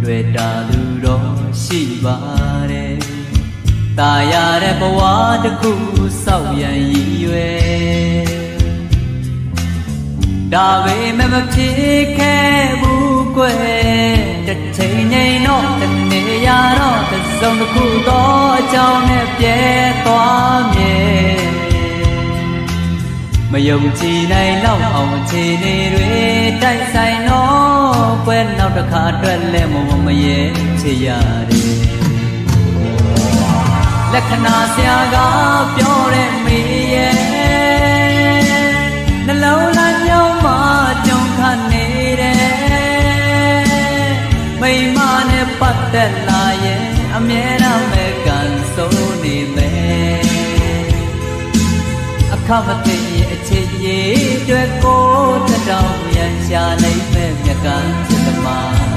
တွေ့တာသူတော့ရှိပါတယ်ตาရတဲ့ဘဝတစ်ခုစောက်ရန်ရည်ရွယ်ဒါပေမဲ့မဖြစ်ခဲ့ဘူးကွယ်တစ်ချိန်ငိမ်တော့တနေရတော့တစ်စုံတစ်ခုသောအကြောင်းနဲ့ပြဲသွားမြဲမယုံကြည်နိုင်တော့အောင်ခြေနေတွေတိုက်ဆိုင်တော့ကွယ်နောက်တစ်ခါအတွက်လဲမရဲချေရတယ်လက္ခဏာဆရာကပြောတဲ့မေရဲ့နှလုံးသားညောင်းမှကြုံခနေတယ်မိမနဲ့ပတ်သက်လာရဲ့အမြဲတမ်းပဲကန်စိုးနေမယ်အခမသိရဲ့အချစ်ရဲ့အတွက်ကိုတောင်းရန်ရှာလိုက်မဲ့မြတ်ကချစ်သမား